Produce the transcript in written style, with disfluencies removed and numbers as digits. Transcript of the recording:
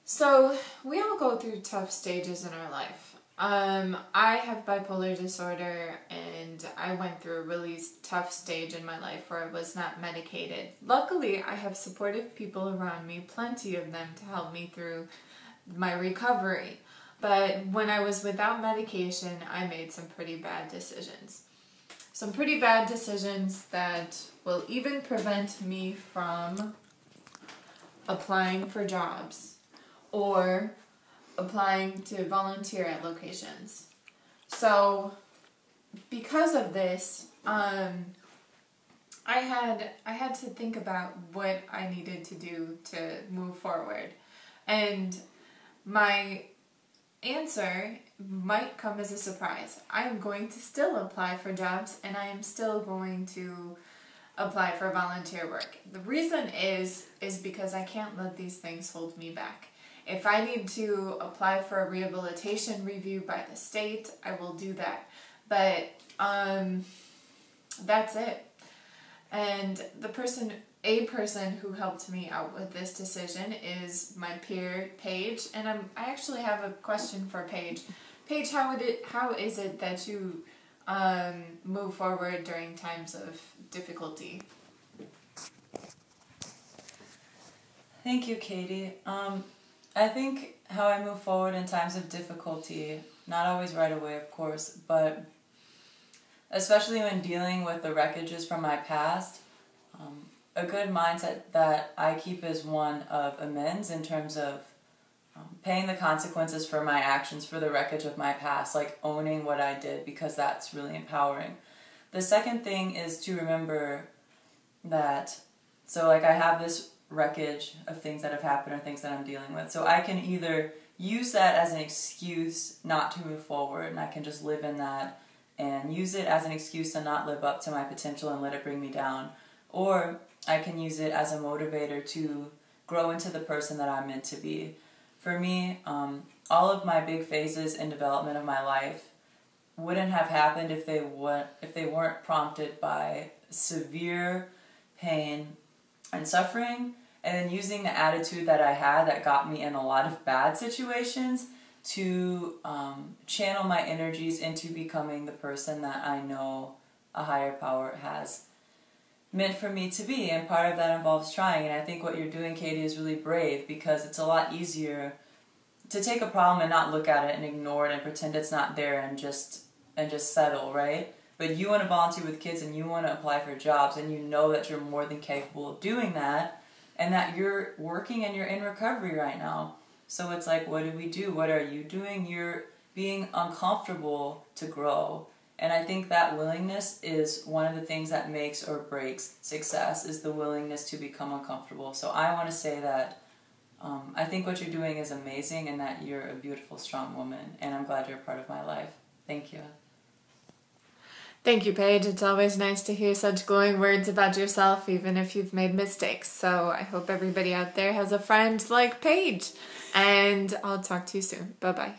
So we all go through tough stages in our life. I have bipolar disorder, and I went through a really tough stage in my life where I was not medicated. Luckily, I have supportive people around me, plenty of them, to help me through my recovery. But when I was without medication, I made some pretty bad decisions. Some pretty bad decisions that will even prevent me from applying for jobs or applying to volunteer at locations. So because of this, I had to think about what I needed to do to move forward. And my answer might come as a surprise. I am going to still apply for jobs, and I am still going to apply for volunteer work. The reason is because I can't let these things hold me back. If I need to apply for a rehabilitation review by the state, I will do that. But that's it. And a person who helped me out with this decision is my peer, Paige. And I actually have a question for Paige. Paige, how is it that you move forward during times of difficulty? Thank you, Katie. I think how I move forward in times of difficulty, not always right away, of course, but especially when dealing with the wreckages from my past, a good mindset that I keep is one of amends in terms of paying the consequences for my actions, for the wreckage of my past, like owning what I did, because that's really empowering. The second thing is to remember that, so like I have this wreckage of things that have happened or things that I'm dealing with. So I can either use that as an excuse not to move forward, and I can just live in that and use it as an excuse to not live up to my potential and let it bring me down. Or I can use it as a motivator to grow into the person that I'm meant to be. For me, all of my big phases in development of my life wouldn't have happened if they weren't prompted by severe pain and suffering, and then using the attitude that I had that got me in a lot of bad situations to channel my energies into becoming the person that I know a higher power has meant for me to be. And part of that involves trying. And I think what you're doing, Katie, is really brave, because it's a lot easier to take a problem and not look at it and ignore it and pretend it's not there and just settle, right? But you want to volunteer with kids and you want to apply for jobs, and you know that you're more than capable of doing that, and that you're working and you're in recovery right now. So it's like, what do we do? What are you doing? You're being uncomfortable to grow. And I think that willingness is one of the things that makes or breaks success, is the willingness to become uncomfortable. So I want to say that I think what you're doing is amazing, and that you're a beautiful, strong woman, and I'm glad you're a part of my life. Thank you. Thank you, Paige. It's always nice to hear such glowing words about yourself, even if you've made mistakes. So I hope everybody out there has a friend like Paige. And I'll talk to you soon. Bye-bye.